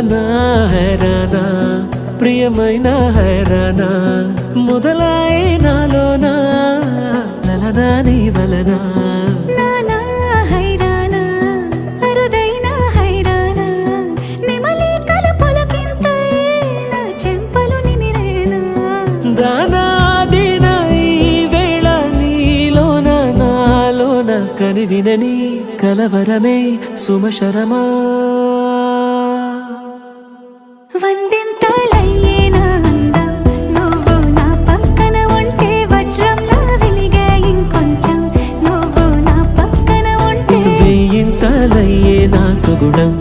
నా హైరానా ప్రియమైన హైరానా మొదలాయి నాలోనా లలనా నీ వలనా కనివినని కలవరమే సుమశరమా వందింతలయ్యేనా అందం నువ్వు నా పక్కన ఉంటే వజ్రంలా వెలిగే ఇంకొంచెం నువ్వు నా పక్కన ఉంటే వెయ్యింతలయ్యేనా సుగుణం